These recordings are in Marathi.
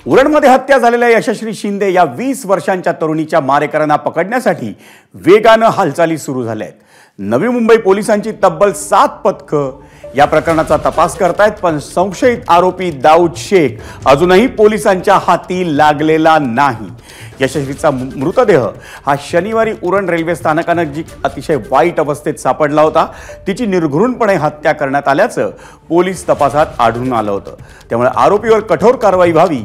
उरणमध्ये हत्या झालेल्या यशश्री शिंदे या 20 वर्षांच्या तरुणीच्या मारेकऱ्यांना पकडण्यासाठी वेगाने हालचाली सुरू झाल्या आहेत। नवी मुंबई पोलिसांची तब्बल 7 पथकं या प्रकरणाचा तपास करतायत, पण संशयित आरोपी दाऊद शेख अजूनही पोलिसांच्या हाती लागलेला नाही। यशस्वीचा मृतदेह हा शनिवारी उरण रेल्वे स्थानकानजीक अतिशय वाईट अवस्थेत सापडला होता। तिची निर्घृणपणे हत्या करण्यात आल्याचं पोलीस तपासात आढळून आलं होतं। त्यामुळे आरोपीवर कठोर कारवाई व्हावी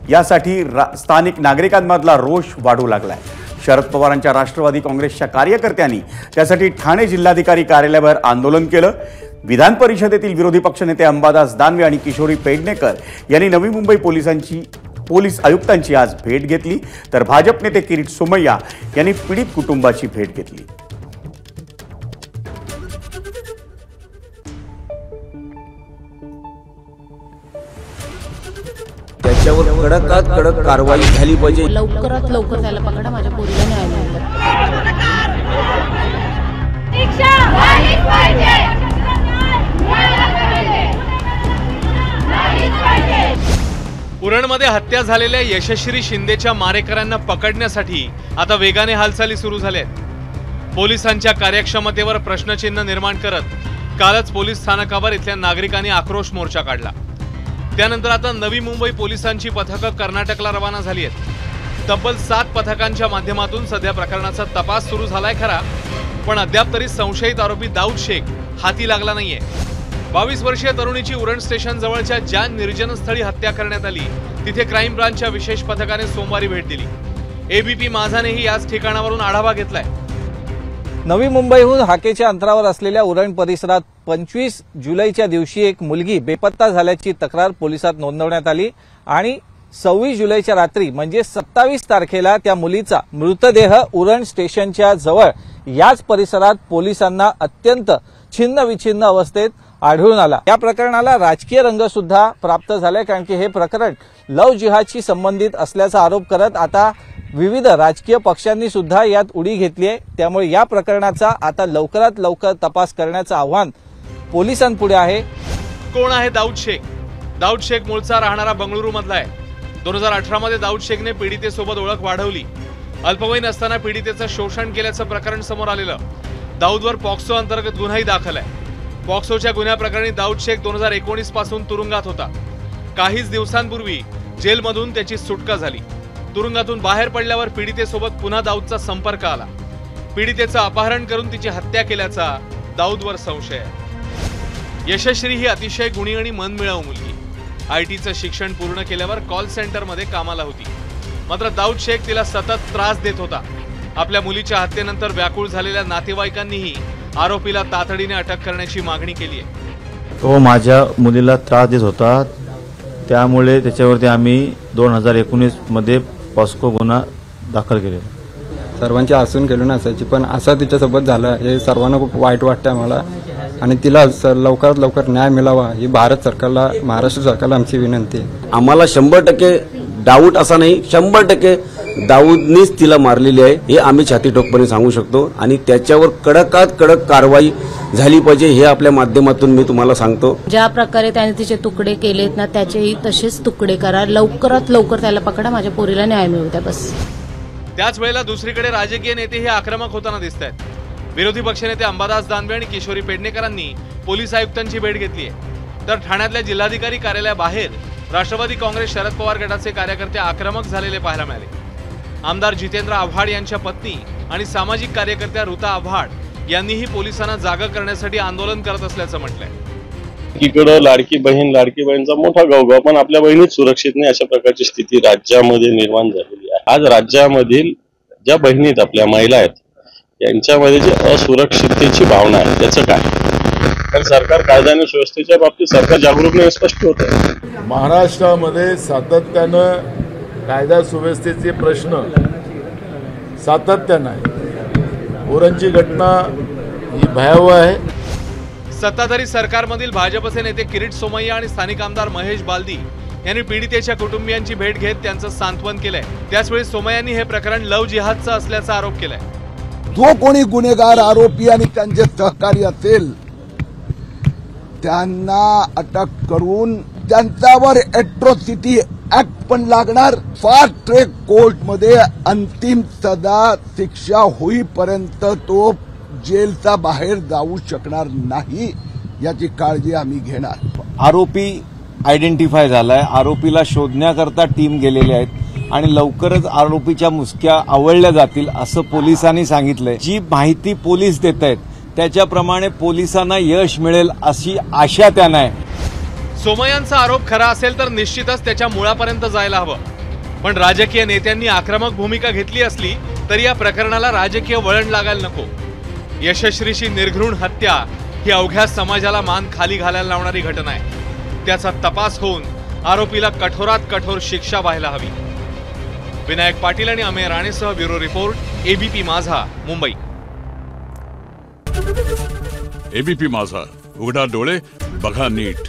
यासाठी स्थानिक नागरिकांमधला रोष वाढू लागलाय। शरद पवारांच्या राष्ट्रवादी काँग्रेसच्या कार्यकर्त्यांनी त्यासाठी ठाणे जिल्हाधिकारी कार्यालयावर आंदोलन केलं। विधान परिषदेतील विरोधी पक्षनेते अंबादास दानवे आणि किशोरी पेडणेकर यांनी नवी मुंबई पोलीस आयुक्तांची आज भेट घेतली, तर भाजप नेते किरीट सोमय्या यांनी पीडित कुटुंबाची भेट घेतली। त्याच्यावर कडकात कडक कारवाई झाली पाहिजे। लवकरात लवकर त्याला पकडा, माझ्या पोरीला न्याय मिळाला। उरणमध्ये हत्या झालेल्या यशश्री शिंदेच्या मारेकऱ्यांना पकडण्यासाठी आता वेगाने हालचाली सुरू झाल्या आहेत। पोलिसांच्या कार्यक्षमतेवर प्रश्नचिन्ह निर्माण करत कालच पोलीस स्थानकावर इथल्या नागरिकांनी आक्रोश मोर्चा काढला। त्यानंतर आता नवी मुंबई पोलिसांची पथकं कर्नाटकला रवाना झाली आहेत। तब्बल 7 पथकांच्या माध्यमातून सध्या प्रकरणाचा तपास सुरू झालाय खरा, पण अद्याप तरी संशयित आरोपी दाऊद शेख हाती लागला नाहीये। 22 वर्षीय तरुणीची उरण स्टेशन जवळच्या ज्या निर्जनस्थळी हत्या करण्यात आली तिथे क्राईम ब्रांचच्या विशेष पथकाने सोमवारी भेट दिली। एबीपी माझानेही याच ठिकाणावरून आढावा घेतलाय। नवी मुंबईहून हाकेच्या अंतरावर असलेल्या उरण परिसरात 25 जुलैच्या दिवशी एक मुलगी बेपत्ता झाल्याची तक्रार पोलिसात नोंदवण्यात आली आणि 26 जुलैच्या रात्री म्हणजे 27 तारखेला त्या मुलीचा मृतदेह उरण स्टेशनच्या जवळ याच परिसरात पोलिसांना अत्यंत छिन्नविछिन्न अवस्थेत आढळून आला। या प्रकरणाला राजकीय रंग सुद्धा प्राप्त झालाय, कारण की हे प्रकरण लव जिहादशी संबंधित असल्याचा आरोप करत आता विविध राजकीय पक्षांनी सुद्धा यात उडी घेतली आहे। त्यामुळे या प्रकरणाचा आता लवकरात लवकर तपास करण्याचं आव्हान पोलिसांपुढे आहे। कोण आहे दाऊद शेख? दाऊद शेख मूळचा राहणारा बंगळुरू मधला आहे। 2018 मध्ये दाऊद शेखने पीडितेसोबत ओळख वाढवली। अल्पवयीन असताना पीडितेचं शोषण केल्याचं प्रकरण समोर आलेलं। दाऊदवर पॉक्सो अंतर्गत गुन्हाही दाखल आहे। पॉक्सोच्या गुन्ह्याप्रकरणी दाऊद शेख 2019 पासून तुरुंगात होता। काहीच दिवसांपूर्वी जेलमधून त्याची सुटका झाली। तुरुंगातून बाहेर पडल्यावर पीडितेसोबत पुन्हा दाऊदचा संपर्क आला। पीडितेचं अपहरण करून तिची हत्या केल्याचा दाऊदवर संशय आहे। यशश्री ही अतिशय गुणी आणि मनमिळाऊ मुलगी। आयटीचं शिक्षण पूर्ण केल्यावर कॉल सेंटरमध्ये कामाला होती, मात्र दाऊद शेख तिला सतत त्रास देत होता। आपल्या मुलीच्या हत्येनंतर व्याकुळ झालेल्या नातेवाईकांनीही आरोपीला तातडीने अटक करण्याची मागणी केली आहे। तो माझ्या मुलीला त्रास देत होता, त्यामुळे त्याच्यावरती आम्ही 2019 मध्ये पॉस्को गुन्हा दाखल केले। सर्वांची हसून केली नसायची, पण असं तिच्यासोबत झालं हे सर्वांना खूप वाईट वाटतं आम्हाला आणि तिला लवकरात लवकर न्याय मिळावा ही भारत सरकारला, महाराष्ट्र सरकारला आमची विनंती आहे। आम्हाला 100% डाऊट असा नाही, 100% दाऊदनीच तिला मारलेली आहे हे आम्ही छातीठोकपणे सांगू शकतो आणि त्याच्यावर कडकात कडक कारवाई झाली पाहिजे हे आपल्या माध्यमातून मी तुम्हाला सांगतो। ज्या प्रकारे त्याने तिचे तुकडे केलेत ना, त्याचेही तसेच तुकडे करा। लवकरात लवकर त्याला पकडा, माझ्या पोरीला न्याय मिळू द्या बस। त्याच वेळेला दुसरीकडे राजकीय नेतेही आक्रमक होताना दिसत आहेत। विरोधी पक्षनेते अंबादास दानवे आणि किशोरी पेडणेकरांनी पोलीस आयुक्तांची भेट घेतली आहे, तर ठाण्यातल्या जिल्हाधिकारी कार्यालयाबाहेर राष्ट्रवादी काँग्रेस शरद पवार गटाचे कार्यकर्ते आक्रमक झालेले पाहायला मिळाले। आमदार जितेंद्र आव्हाड यांच्या पत्नी आणि सामाजिक कार्यकर्त्या ऋता आव्हाड यांनीही पोलिसांना जागा करण्यासाठी आंदोलन करत असल्याचं म्हटलंय। एकीकडे लाडकी बहीणचा मोठा गवगव, पण आपल्या बहिणीच सुरक्षित नाही अशा प्रकारची स्थिती राज्यामध्ये निर्माण झालेली आहे। आज राज्यामधील ज्या बहिणीत आपल्या महिला आहेत यांच्यामध्ये जी असुरक्षिततेची भावना आहे त्याचं काय? कारण सरकार कायदा आणि सुव्यवस्थेच्या बाबतीत सरकार जागरूक नाही, स्पष्ट होत आहे। महाराष्ट्रामध्ये सातत्यानं कायदा सुव्यवस्थेचे प्रश्न सातत्यानं आहे। उरणची घटना ही भयावह आहे। सत्ताधारी सरकारमधील भाजपचे नेते किरीट सोमय्या आणि स्थानिक आमदार महेश बालदी यांनी पीडितेच्या कुटुंबियांची भेट घेत त्यांचं सांत्वन केलंय। त्याचवेळी सोमय्यांनी हे प्रकरण लव जिहादचं असल्याचा आरोप केलाय। जो कोणी गुन्हेगार आरोपी आणि त्यांचे सहकारी असेल त्यांना अटक करून त्यांच्यावर एट्रोसिटी ऍक्ट पण लागणार. फास्ट ट्रॅक कोर्टमध्ये अंतिम सजा शिक्षा होईपर्यंत तो जेलचा बाहेर जाऊ शकणार नाही, याची काळजी आम्ही घेणार. आरोपी आयडेंटिफाय झालाय, आरोपीला शोधण्याकरता टीम गेलेली आहेत आणि लवकरच आरोपीच्या मुसक्या आवळल्या जातील असं पोलिसांनी सांगितलंय. जी माहिती पोलीस देत आहेत त्याच्याप्रमाणे पोलिसांना यश मिळेल अशी आशा त्यांना आहे. सोमय्यांचा आरोप खरा असेल तर निश्चितच त्याच्या मुळापर्यंत जायला हवं, पण राजकीय नेत्यांनी आक्रमक भूमिका घेतली असली तरी या प्रकरणाला राजकीय वळण लागायला नको. यशस्वीची निर्घृण हत्या ही अवघ्या समाजाला मान खाली घालायला लावणारी घटना आहे. त्याचा तपास होऊन आरोपीला कठोरात कठोर शिक्षा व्हायला हवी. विनायक पाटील आणि अमेय राणेसह ब्युरो रिपोर्ट, एबीपी माझा, मुंबई. एबीपी माझा, उघडा डोळे बघा नीट.